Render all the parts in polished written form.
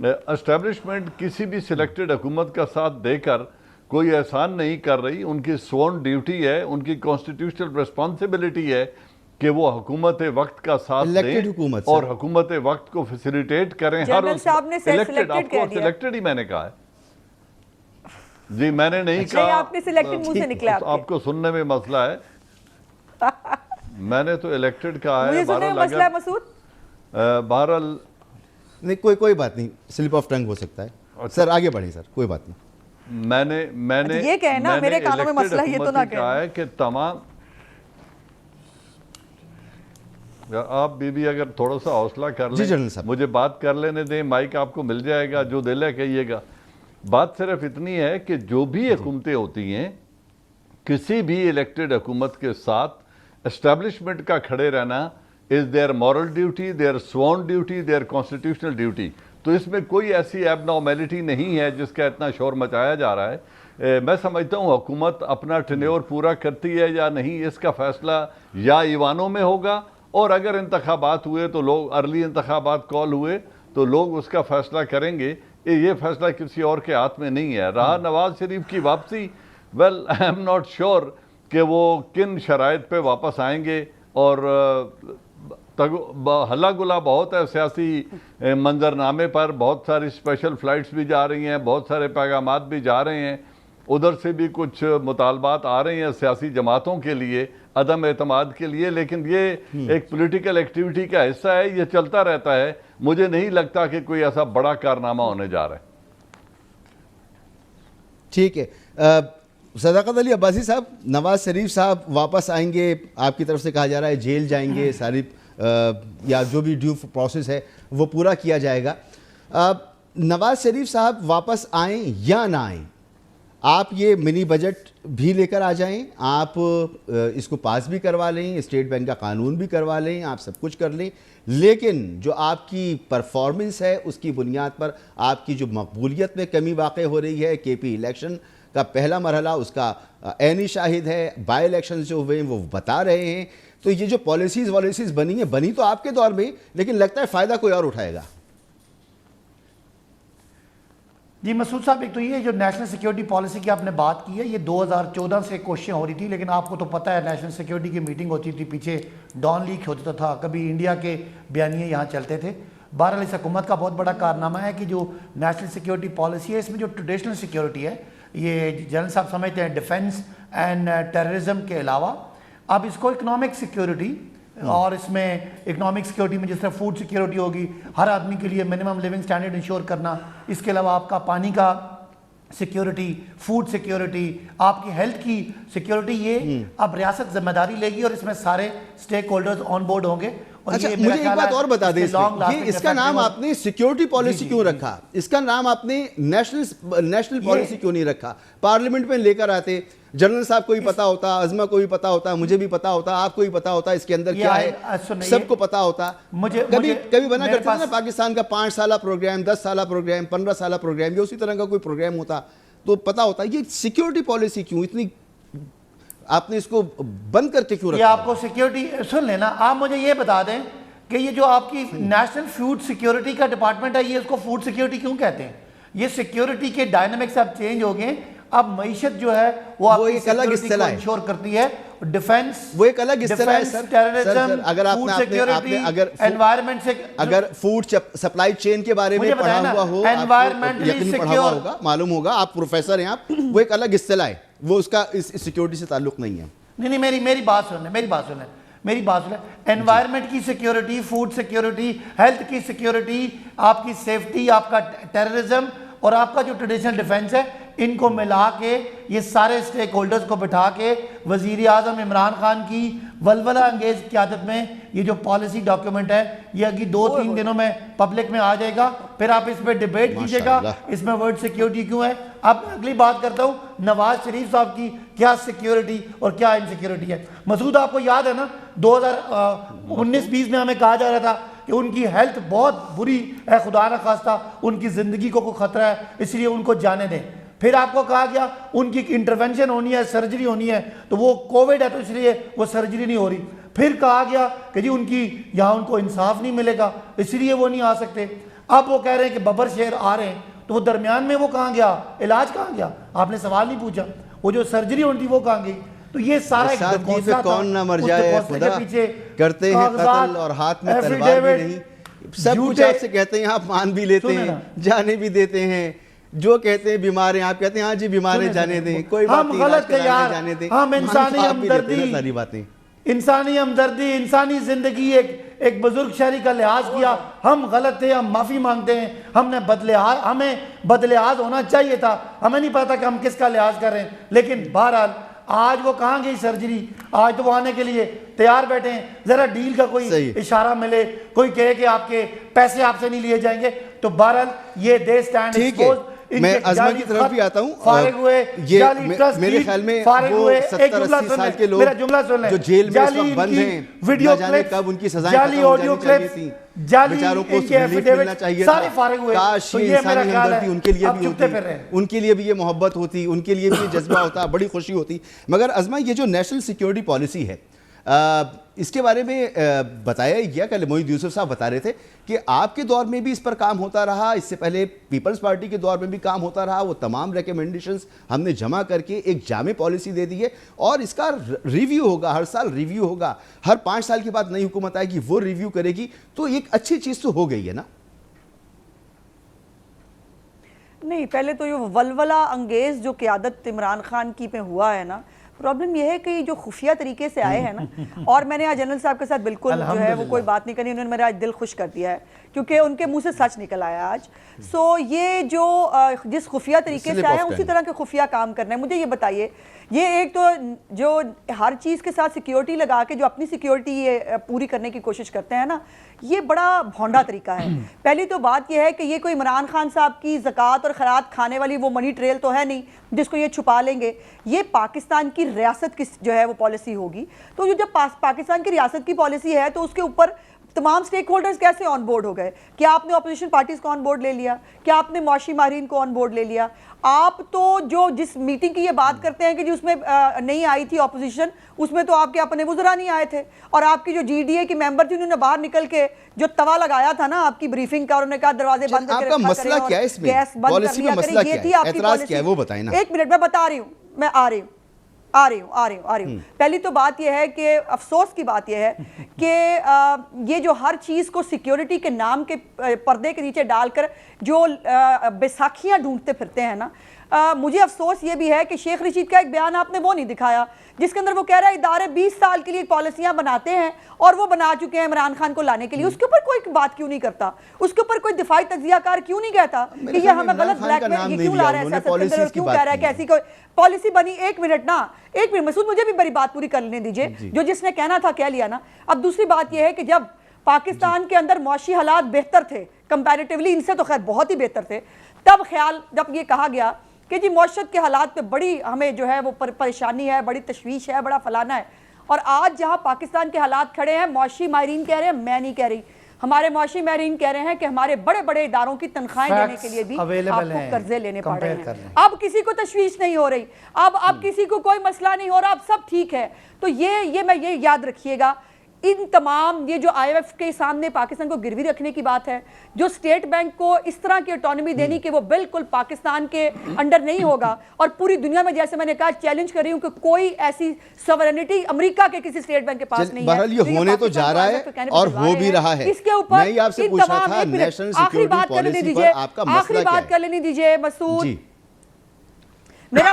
Establishment کسی بھی selected حکومت کا ساتھ دے کر کوئی احسان نہیں کر رہی. ان کی سورن ڈیوٹی ہے, ان کی کانسٹیٹیوشنل ریسپانسبلٹی ہے کہ وہ حکومت وقت کا ساتھ دیں اور حکومت وقت کو فیسیلیٹیٹ کریں. جنرل صاحب نے سلیکٹڈ آپ کو سلیکٹڈ ہی میں نے کہا ہے جی, میں نے نہیں کہا. آپ نے سلیکٹڈ منہ سے نکلا, آپ کو سننے میں مسئلہ ہے. میں نے تو الیکٹڈ کہا ہے. مجھے سننے میں مسئلہ ہے مسعود. بہرحال نہیں, کوئی بات نہیں, سلپ آف ٹنگ ہو سکتا ہے. سر آگے بڑھیں سر, کوئی بات نہیں. میں نے یہ کہنا میرے کانوں میں مسئلہ یہ تو نہ کہا ہے کہ تمام آپ بی اگر تھوڑا سا حوصلہ کر لیں, مجھے بات کر لینے دیں. مائک آپ کو مل جائے گا, جو دل ہے کہیے گا. بات صرف اتنی ہے کہ جو بھی حکومتیں ہوتی ہیں, کسی بھی الیکٹڈ حکومت کے ساتھ اسٹیبلشمنٹ کا کھڑے رہنا is their moral duty, their sovereign duty, their constitutional duty. تو اس میں کوئی ایسی ایب نارمیلٹی نہیں ہے جس کا اتنا شور مچایا جا رہا ہے. میں سمجھتا ہوں حکومت اپنا ٹینیور پورا کرتی ہے یا نہیں, اس کا فیصلہ یا ایوانوں میں ہوگا, اور اگر انتخابات ہوئے تو لوگ, ارلی انتخابات کال ہوئے تو لوگ اس کا فیصلہ کریں گے. یہ فیصلہ کسی اور کے ہاتھ میں نہیں ہے. رہا نواز شریف کی واپسی, well I am not sure کہ وہ کن شرائط پہ واپس آئیں گے. اور ہلہ گلا بہت ہے سیاسی منظرنامے پر, بہت ساری اسپیشل فلائٹس بھی جا رہی ہیں, بہت سارے پیغامات بھی جا رہے ہیں, ادھر سے بھی کچھ مطالبات آ رہے ہیں سیاسی جماعتوں کے لیے عدم اعتماد کے لیے. لیکن یہ ایک پولیٹیکل ایکٹیویٹی کا حصہ ہے, یہ چلتا رہتا ہے. مجھے نہیں لگتا کہ کوئی ایسا بڑا کارنامہ ہونے جا رہا ہے. ٹھیک ہے. صداقت علی عباسی صاحب, نواز شریف صاحب واپس آئیں گے, آپ کی طرف سے کہا جا رہا ہے جیل جائیں گے, ساری یا جو بھی ڈیو پروسیس ہے وہ پورا کیا جائے گا. نواز شریف صاحب واپس آئیں یا نہ آئیں, آپ یہ منی بجٹ بھی لے کر آ جائیں, آپ اس کو پاس بھی کروا لیں, اسٹیٹ بینک کا قانون بھی کروا لیں, آپ سب کچھ کر لیں, لیکن جو آپ کی پرفارمنس ہے اس کی بنیاد پر آپ کی جو مقبولیت میں کمی واقع ہو رہی ہے, کے پی الیکشن کا پہلا مرحلہ اس کا عینی شاہد ہے, بائی الیکشنز جو ہوئے ہیں وہ بتا رہے ہیں. تو یہ جو پالیسیز بنی ہیں, بنی تو آپ کے دور میں, لیکن لگتا ہے فائدہ کوئی اور اٹھائے گا. جی مسعود صاحب, ایک تو یہ جو نیشنل سیکیورٹی پالیسی کی آپ نے بات کی ہے, یہ 2014 سے کوششیں ہو رہی تھی, لیکن آپ کو تو پتہ ہے نیشنل سیکیورٹی کی میٹنگ ہوتی تھی, پیچھے ڈان لیک ہوتا تھا, کبھی انڈیا کے بیانیے یہاں چلتے تھے. بہرحال اس حکومت کا بہت بڑا کارنامہ ہے کہ جو نیشنل سیکیورٹی پالیسی ہے, اس میں جو ٹریڈیشنل سیکیورٹی ہے, یہ جنرل صاحب سمجھتے ہیں ڈیفنس اینڈ ٹیررزم کے علاوہ اب اس کو اکنامک سیکیورٹی, اور اس میں اکنامک سیکیورٹی میں جس طرح فوڈ سیکیورٹی ہوگی, ہر آدمی کے لیے منیمم لیونگ سٹینڈرڈ انشور کرنا, اس کے علاوہ آپ کا پانی کا سیکیورٹی, فوڈ سیکیورٹی, آپ کی ہیلتھ کی سیکیورٹی, یہ اب ریاست ذمہ داری لے گی اور اس میں سارے سٹیک ہولڈرز آن بورڈ ہوں گے. اچھا مجھے ایک بات اور بتا دیں, اس کا نام آپ نے سیکیورٹی پالیسی کیوں رکھا, اس کا نام آپ نے نیشنل پالیسی کیوں نہیں رکھا؟ پارلیمنٹ میں لے کر آتے, جنرل صاحب کو بھی پتا ہوتا, عظمہ کو بھی پتا ہوتا, مجھے بھی پتا ہوتا, آپ کو بھی پتا ہوتا اس کے اندر کیا ہے, سب کو پتا ہوتا. کبھی بنا کرتے تھے نا پاکستان کا 5 سالہ پروگرام, 10 سالہ پروگرام, 15 سالہ پروگرام, یا اسی طرح کا کوئی پروگرام ہوتا تو پتا ہوتا. یہ سیکیورٹی پالیسی کیوں اتنی آپ نے اس کو بند کر کے کیوں رکھا؟ یہ آپ کو سیکیورٹی سن لینا, آپ مجھے یہ بتا دیں کہ یہ جو آپ کی نیشنل فوڈ سیکیورٹی کا ڈپارٹمنٹ ہے, یہ اس کو فوڈ سیکیورٹی کیوں کہتے ہیں؟ یہ سیکیورٹی کے ڈائنامکس اب چینج ہو گئے. اب معیشت جو ہے وہ آپ کی سیکیورٹی کو انشور کرتی ہے, ڈیفنس, وہ ایک الگ اصطلاح ہے سر. ٹیررزم, فوڈ سیکیورٹی, انوائرمنٹ سے, اگر فوڈ سپلائی چین کے بارے میں پڑھا ہوا ہو, یقینی پڑھا ہوا ہوگا, معلوم ہوگا, آپ پروفیسر ہیں آپ, وہ ایک الگ اصطلاح ہے, وہ اس کا اس سیکیورٹی سے تعلق نہیں ہے. نہیں, میری بات سنیں. انوائرمنٹ کی سیکیورٹی, فوڈ سیکیورٹی, ہیلتھ کی سیکیورٹی, آپ کی سیفٹی, آپ کا ٹیررزم اور آپ کا جو ٹریڈیشنل ڈیفنس ہے, ان کو ملا کے یہ سارے سٹیک ہولڈرز کو بٹھا کے وزیر اعظم عمران خان کی ولولہ انگیز قیادت میں یہ جو پالیسی ڈاکیومنٹ ہے, یہ اگلی 2-3 دنوں میں پبلک میں آ جائے گا. پھر آپ اس پہ ڈیبیٹ کیجئے گا اس میں ورڈ سیکیورٹی کیوں ہے. اب میں اگلی بات کرتا ہوں نواز شریف صاحب کی کیا سیکیورٹی اور کیا انسیکیورٹی ہے. مسعود آپ کو یاد ہے نا 2019-20 میں ہمیں کہا جا رہا تھا کہ ان کی ہیلتھ بہت بری ہے, خدا نہ خواستہ ان کی زندگی کو کوئی خطرہ ہے, اس لیے ان کو جانے دیں. پھر آپ کو کہا گیا ان کی انٹرونشن ہونی ہے, سرجری ہونی ہے, تو وہ کووڈ ہے تو اس لیے وہ سرجری نہیں ہو رہی. پھر کہا گیا کہ جی ان کی یہاں ان کو انصاف نہیں ملے گا, اس لیے وہ نہیں آ سکتے. اب وہ کہہ رہے ہیں کہ ببر شیر آ رہے ہیں، تو وہ درمیان میں وہ کہاں گیا، علاج کہاں گیا؟ آپ نے سوال نہیں پوچھا، وہ جو سرجری ہونی تھی وہ کہاں گئی؟ تو یہ سارا ایک سادگی پہ کون نہ مر جائے، خدا کرتے ہیں قتل اور ہاتھ میں تلوار بھی نہیں، سب کچھ آپ سے کہتے ہیں، آپ مان بھی لیتے ہیں، جانے بھی دیتے ہیں، جو کہتے ہیں بیمار ہیں آپ کہتے ہیں ہاں جی بیمار ہیں جانے دیں، کوئی بات نہیں علاج کرانے جانے دیں، ہم انسانی ہمدردی، ساری باتیں انسانی ہمدردی، انسانی زندگی، ایک بزرگ شہری کا لحاظ کیا، ہم غلط تھے، ہم معافی مانگتے ہیں، ہمیں بدلحاظ ہونا چاہیے تھا، ہمیں نہیں پتا کہ ہم کس کا لحاظ کر رہے ہیں، لیکن بہرحال آج وہ کہاں گئی سرجری، آج تو وہ آنے کے لیے تیار بیٹھے ہیں، ذرا ڈیل کا کوئی اشارہ ملے، کوئی کہے کہ آپ کے پیسے آپ سے نہیں لیے جائیں گے، تو بہرحال یہ دے اسٹینڈ ایکسپوز۔ میں عظمہ کی طرف بھی آتا ہوں، فارغ ہوئے، میرے خیال میں وہ 70-80 سال کے لوگ جو جیل میں اس وقت بند ہیں، نہ جانے کب ان کی سزائیں ختم ہو جانی چاہیے تھیں، بیچاروں کو ریلیف ملنا چاہیے تھا، کاش یہ انسانی ہمدردی ان کے لیے بھی ہوتی، ان کے لیے بھی یہ محبت ہوتی، ان کے لیے بھی یہ جذبہ ہوتا، بڑی خوشی ہوتی۔ مگر عظمہ یہ جو نیشنل سیکیورٹی پالیسی ہے اس کے بارے میں بتایا گیا، کل معید یوسف صاحب بتا رہے تھے کہ آپ کے دور میں بھی اس پر کام ہوتا رہا، اس سے پہلے پیپلز پارٹی کے دور میں بھی کام ہوتا رہا، وہ تمام ریکمنڈیشنز ہم نے جمع کر کے ایک جامع پالیسی دے دی ہے، اور اس کا ریویو ہوگا، ہر سال ریویو ہوگا، ہر 5 سال کے بعد نئی حکومت آئے گی وہ ریویو کرے گی، تو ایک اچھی چیز تو ہو گئی ہے نا؟ نہیں، پہلے تو یہ ولولہ انگیز جو قیادت عمران خان کی پہ ہوا ہے نا، پرابلم یہ ہے کہ جو خفیہ طریقے سے آئے ہیں نا، اور میں نے آج جنرل صاحب کے ساتھ بالکل جو ہے وہ کوئی بات نہیں کرنی، انہوں نے میرا آج دل خوش کر دیا ہے کیونکہ ان کے منہ سے سچ نکل آیا آج۔ سو یہ جو جس خفیہ طریقے سے آئے ہیں اسی طرح کے خفیہ کام کرنا ہے۔ مجھے یہ بتائیے، یہ ایک تو جو ہر چیز کے ساتھ سیکیورٹی لگا کے جو اپنی سیکیورٹی پوری کرنے کی کوشش کرتے ہیں نا، یہ بڑا بھونڈا طریقہ ہے۔ پہلی تو بات یہ ہے کہ یہ کوئی عمران خان صاحب کی زکوٰۃ اور خیرات کھانے والی وہ منی ٹریل تو ہے نہیں جس کو یہ چھپا لیں گے، یہ پاکستان کی ریاست کی جو ہے وہ پالیسی ہوگی۔ تو جو جب پاکستان کی ریاست کی پالیسی ہے تو اس کے اوپر تمام سٹیک ہولڈرز کیسے آن بورڈ ہو گئے؟ کیا آپ نے اپوزیشن پارٹیز کو آن بورڈ لے لیا؟ کیا آپ نے معاشی ماہرین کو آن بورڈ لے لیا؟ آپ تو جو جس میٹنگ کی یہ بات کرتے ہیں کہ جس میں نہیں آئی تھی اپوزیشن، اس میں تو آپ کے اپنے وزراء نہیں آئے تھے، اور آپ کی جو جی ڈی اے کی ممبر تھی انہوں نے باہر نکل کے جو توا لگایا تھا نا آپ کی بریفنگ کا، انہوں نے کہا دروازے بند کر کے رکھا کریں اور گیس بند کر لیا کریں، یہ تھی آپ کی پالیسی۔ ایک منٹ میں بتا رہی ہوں، میں آ رہی ہوں۔ پہلی تو بات یہ ہے کہ افسوس کی بات یہ ہے کہ یہ جو ہر چیز کو سیکیورٹی کے نام کے پردے کے نیچے ڈال کر جو بیساکھیاں ڈھونڈتے پھرتے ہیں نا، مجھے افسوس یہ بھی ہے کہ شیخ رشید کا ایک بیان آپ نے وہ نہیں دکھایا جس کے اندر وہ کہہ رہا ہے ادارے 20 سال کے لیے پالیسیاں بناتے ہیں اور وہ بنا چکے ہیں عمران خان کو لانے کے لیے، اس کے اوپر کوئی بات کیوں نہیں کرتا؟ اس کے اوپر کوئی دفاعی تجزیہ کار کیوں نہیں کہتا کہ یہ ہمیں غلط بلیک میل یہ کیوں لا رہا ہے سیاست کے اندر، اور کیوں کہہ رہا ہے کہ ایسی کوئی پالیسی بنی؟ ایک منٹ مسعود مجھے بھی بڑی بات پوری کر لینے دیجئے، جو جس نے کہنا تھا کہہ لیا نا۔ اب دوسری بات یہ ہے کہ جب پاکستان کے اندر معاشی حالات بہتر تھے کمپیریٹیولی، ان سے تو خیر بہت ہی بہتر تھے، تب خیال جب یہ کہا گیا کہ جی معاشرت کے حالات پہ بڑی ہمیں جو ہے وہ پریشانی ہے، بڑی تشویش ہے، بڑا فلانا ہے، اور آج جہاں پاکستان کے حالات کھڑے ہیں، معاشی ماہرین کہہ رہے ہیں، میں نہیں کہہ رہی، ہمارے معاشی ماہرین کہہ رہے ہیں کہ ہمارے بڑے بڑے اداروں کی تنخواہیں دینے کے لیے بھی آپ کو قرضے لینے پڑ رہے ہیں۔ اب کسی کو تشویش نہیں ہو رہی، اب کسی کو کوئی مسئلہ نہیں ہو رہا، اب سب ٹھیک ہے۔ تو یہ میں یہ یاد رکھیے گا، ان تمام یہ جو آئی ایم ایف کے سامنے پاکستان کو گروی رکھنے کی بات ہے، جو اسٹیٹ بینک کو اس طرح کی اٹانومی دینی کہ وہ بالکل پاکستان کے انڈر نہیں ہوگا، اور پوری دنیا میں جیسے میں نے کہا چیلنج کر رہی ہوں کہ کوئی ایسی سوورنٹی امریکہ کے کسی اسٹیٹ بینک کے پاس نہیں ہے۔ بہرحال یہ ہونے تو جا رہا ہے اور ہو بھی رہا ہے۔ اس کے اوپر میں آپ سے پوچھ رہا تھا نیشنل سیکیورٹی پالیسی پر آپ کا مسئلہ آخری بات کر لینی دیجیے مسعود۔ میرا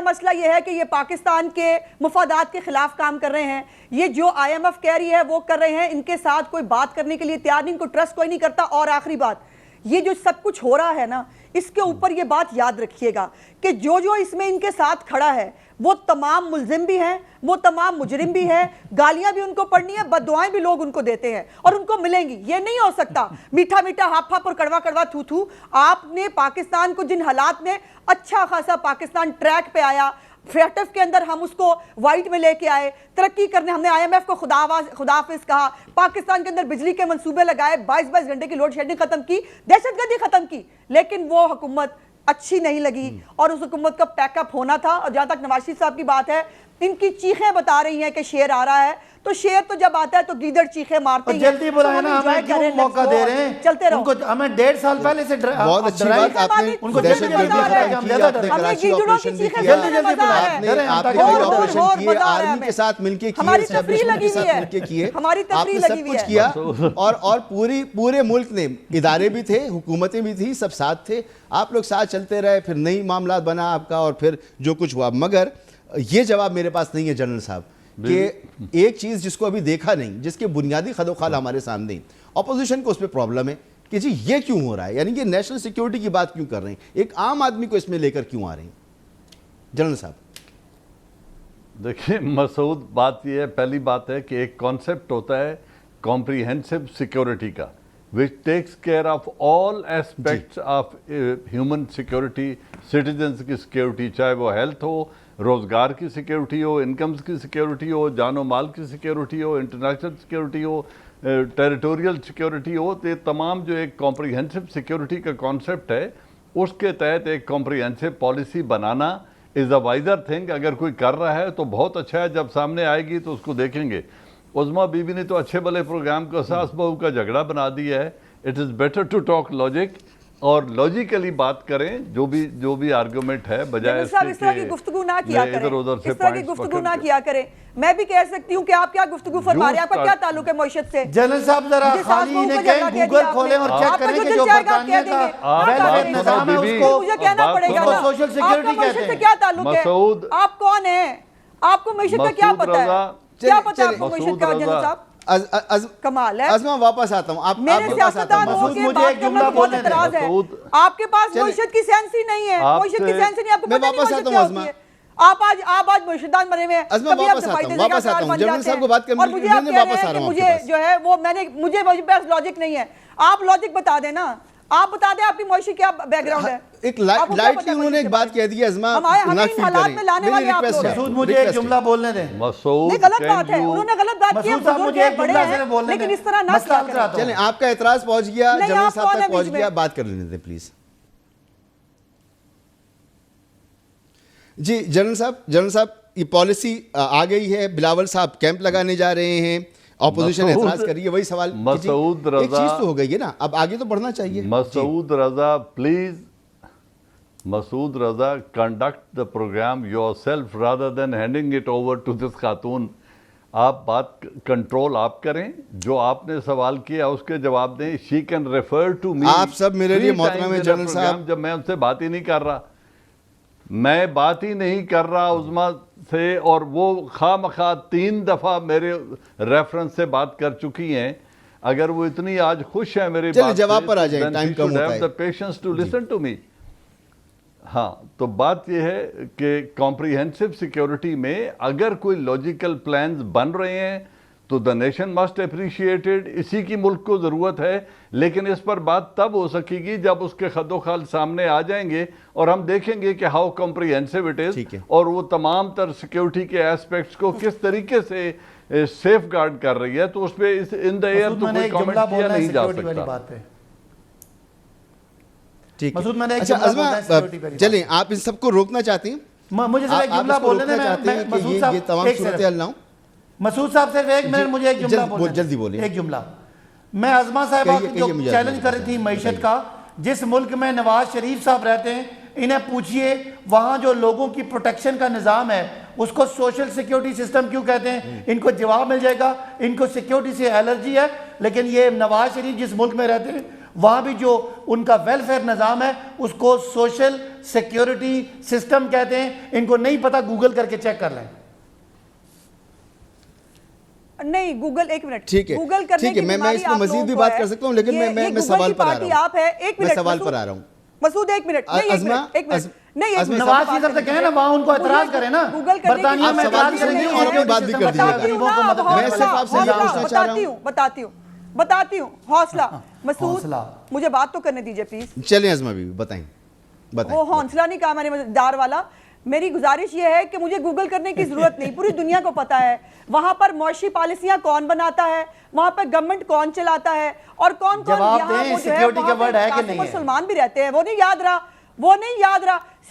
مسئلہ یہ ہے کہ یہ پاکستان کے مفادات کے خلاف کام کر رہے ہیں، یہ جو آئی ایم ایف کہہ رہی ہے وہ کر رہے ہیں، ان کے ساتھ کوئی بات کرنے کے لیے تیار نہیں، ان کو ٹرسٹ کوئی نہیں کرتا۔ اور آخری بات، یہ جو سب کچھ ہو رہا ہے نا، اس کے اوپر یہ بات یاد رکھیے گا کہ جو اس میں ان کے ساتھ کھڑا ہے وہ تمام ملزم بھی ہیں، وہ تمام مجرم بھی ہیں، گالیاں بھی ان کو پڑنی ہیں، بد دعائیں بھی لوگ ان کو دیتے ہیں اور ان کو ملیں گی۔ یہ نہیں ہو سکتا میٹھا میٹھا ہاپ ہاپ اور کڑوا کڑوا تھو تھو۔ آپ نے پاکستان کو جن حالات میں اچھا خاصا پاکستان ٹریک پہ آیا، فیٹف کے اندر ہم اس کو وائٹ میں لے کے آئے، ترقی کرنے، ہم نے آئی ایم ایف کو خداحافظ کہا، پاکستان کے اندر بجلی کے منصوبے لگائے، 22 گھنٹے کی لوڈ شیڈنگ ختم کی، دہشت گردی ختم کی، لیکن وہ حکومت اچھی نہیں لگی اور اس حکومت کا پیک اپ ہونا تھا۔ اور جہاں تک نواز شریف صاحب کی بات ہے، ان کی چیخیں بتا رہی ہیں کہ شیر آ رہا ہے, تو شیر تو جب آتا ہے تو گیدڑ چیخیں مارتے ہیں. جلدی بلائیں نا, ہمیں کیوں موقع دے رہے ہیں؟ چلتے رہو. ان کو ہمیں 1.5 سال پہلے سے بہت اچھی بات آپ نے ان کو دہشت جلدی گردی بتا رہے ہیں, ختم کی, آپ نے کراچی آپریشن بھی کیا, آپ نے کئی آپریشن کیے, آرمی کے ساتھ مل کے کیے, اسٹیبلشمنٹ کے ساتھ مل کے کیے, آپ نے سب کچھ کیا, اور پورے ملک نے, ادارے بھی تھے, حکومتیں بھی تھیں, سب ساتھ تھے, آپ لوگ ساتھ چلتے رہے, پھر نئی معاملات بنا آپ کا, اور پھر جو کچھ ہوا. مگر یہ جواب میرے پاس نہیں ہے جنرل صاحب, کہ ایک چیز جس کو ابھی دیکھا نہیں, جس کے بنیادی خد و خال ہمارے سامنے ہیں, اپوزیشن کو اس پہ پرابلم ہے کہ جی یہ کیوں ہو رہا ہے, یعنی کہ نیشنل سیکیورٹی کی بات کیوں کر رہے ہیں, ایک عام آدمی کو اس میں لے کر کیوں آ رہے ہیں جنرل صاحب؟ دیکھیں مسعود, بات یہ ہے, پہلی بات ہے کہ ایک کانسیپٹ ہوتا ہے کمپریہنسو سیکیورٹی کا, which takes care of all aspects of human security, citizens کی سیکیورٹی, چاہے وہ ہیلتھ ہو, روزگار کی سیکیورٹی ہو, انکمز کی سیکیورٹی ہو, جان و مال کی سیکیورٹی ہو, انٹرنیشنل سیکیورٹی ہو, ٹیریٹوریل سیکیورٹی ہو. تو یہ تمام جو ایک کمپریہنسو سیکیورٹی کا کانسیپٹ ہے, اس کے تحت ایک کمپریہنسو پالیسی بنانا از اے وائزر تھنگ. اگر کوئی کر رہا ہے تو بہت اچھا ہے, جب سامنے آئے گی تو اس کو دیکھیں گے. عظما بی بی نے تو اچھے بھلے پروگرام کو ساس بہو کا جھگڑا بنا دیا ہے. It is better to talk logic, اور لاجیکلی بات کریں, جو بھی آرگومنٹ ہے, بجائے اس طرح کی گفتگو نہ کیا کریں, اس طرح کی گفتگو نہ کیا کریں. میں بھی کہہ سکتی ہوں کہ آپ کیا گفتگو فرما رہے ہیں, آپ کا کیا تعلق ہے معیشت سے؟ جنرل صاحب ذرا خالی نے کہیں گوگل کھولیں اور چیک کریں کہ جو برطانیہ کا ویلفیئر نظام ہے اس کو مجھے کہنا پڑے گا نا, سوشل سیکیورٹی کہتے ہیں. کیا تعلق ہے؟ آپ کون ہیں؟ آپ کو معیشت کا کیا پتا ہے؟ کیا پتا ہے آپ کو معیشت کا جنرل صاحب؟ کمال ہے. ازما واپس آتا ہوں, آپ میرے سیاستدان ہو کے بات کرنا بہت اعتراض ہے. آپ کے پاس معیشت کی سینس ہی نہیں ہے, معیشت کی سینس ہی نہیں, آپ کو پتہ نہیں معیشت کیا ہوتی ہے. آپ آج معیشتدان بنے ہوئے ہیں, کبھی آپ صفائی دینے کا کار بن جاتے ہیں, اور مجھے آپ کہہ رہے ہیں کہ مجھے جو ہے وہ مجھے پاس لاجک نہیں ہے. آپ لاجک بتا دیں نا, آپ بتا دیں آپ کی معاشی کیا بیک گراؤنڈ ہے. ایک لائٹلی انہوں نے ایک بات کہہ دی, ازما ہمیں ان حالات میں لانے والے آپ لوگ. مسعود مجھے ایک جملہ بولنے دیں. نہیں, غلط بات ہے, انہوں نے غلط بات کی ہے, بزرگ ہیں, بڑے ہیں, لیکن اس طرح نہ کیا کریں. چلیں, آپ کا اعتراض پہنچ گیا, جنرل صاحب تک پہنچ گیا, بات کر لینے دیں پلیز. جی جنرل صاحب, یہ پالیسی آ گئی ہے, بلاول صاحب کیمپ لگانے جا رہے ہیں, اپوزیشن اعتراض کر رہی ہے, وہی سوال, مسعود رضا, ایک چیز تو ہو گئی ہے نا, اب آگے تو بڑھنا چاہیے. Masood Raza please, Masood Raza, conduct the program yourself rather than handing it over to this خاتون. آپ بات کنٹرول آپ کریں, جو آپ نے سوال کیا اس کے جواب دیں. she can refer to me. آپ سب میرے لیے محترم ہیں جنرل صاحب. جب میں ان سے بات ہی نہیں کر رہا, میں بات ہی نہیں کر رہا عظما سے, اور وہ خواہ مخواہ 3 دفعہ میرے ریفرنس سے بات کر چکی ہیں. اگر وہ اتنی آج خوش ہیں میری بات سے, جواب پر آ جائیں, ٹائم کم ہوتا ہے. the patience to listen to me. ہاں, تو بات یہ ہے کہ کمپریہنسو سیکیورٹی میں اگر کوئی لاجیکل پلانز بن رہے ہیں تو the nation must appreciate it. اسی کی ملک کو ضرورت ہے, لیکن اس پر بات تب ہو سکے گی جب اس کے خد و خال سامنے آ جائیں گے, اور ہم دیکھیں گے کہ how comprehensive it is, اور وہ تمام تر سیکیورٹی کے ایسپیکٹس کو کس طریقے سے سیف گارڈ کر رہی ہے. تو اس پہ ان دا ایئر تو کوئی کامنٹ کیا نہیں جا سکتا. مسعود میں نے ایک جملہ بولنا ہے سیکیورٹی پہ. چلیں, آپ ان سب کو روکنا چاہتے ہیں, مجھے صرف ایک جملہ بولنے دیں. مسعود صاحب, یہ تمام صورتحال نہ ہوں. مسعود صاحب صرف ایک منٹ مجھے ایک جملہ بولنا ہے, جلدی بولیں. ایک جملہ. میں ازما صاحبہ جو چیلنج کر رہی تھی معیشت کا, جس ملک میں نواز شریف صاحب رہتے ہیں, انہیں پوچھئے وہاں جو لوگوں کی پروٹیکشن کا نظام ہے اس کو سوشل سیکیورٹی سسٹم کیوں کہتے ہیں, ان کو جواب مل جائے گا. ان کو سیکیورٹی سے الرجی ہے, لیکن یہ نواز شریف جس ملک میں رہتے ہیں وہاں بھی جو ان کا ویلفیئر نظام ہے اس کو سوشل سیکیورٹی سسٹم کہتے ہیں. ان کو نہیں پتا, گوگل کر کے چیک کر لیں. نہیں, گوگل, ایک منٹ, ٹھیک ہے, گوگل کرنے کی میں اس میں مزید بھی بات کر سکتا ہوں, لیکن میں سوال پر آ رہا ہوں. میں سوال پر آ رہا ہوں. مسعود ایک منٹ, ایک منٹ, نہیں, نواز شریف سے کہیں نا وہاں ان کو اعتراض کریں نا, برطانیہ میں اعتراض کریں گے اور اپنی بات بھی کر دیجیے گا. میں صرف آپ سے یہ پوچھنا چاہ رہا ہوں. بتاتی ہوں, حوصلہ. مسعود مجھے بات تو کرنے دیجئے پلیز. چلیں ازما بھی بتائیں. وہ حوصلہ نہیں کہا میں نے, دار والا. میری گزارش یہ ہے کہ مجھے گوگل کرنے کی ضرورت نہیں, پوری دنیا کو پتا ہے وہاں پر معاشی پالیسیاں کون بناتا ہے, وہاں پر گورنمنٹ کون چلاتا ہے, اور کون یہاں وہ جو ہے وہاں پہ مسلمان بھی رہتے ہیں. وہ نہیں یاد رہا,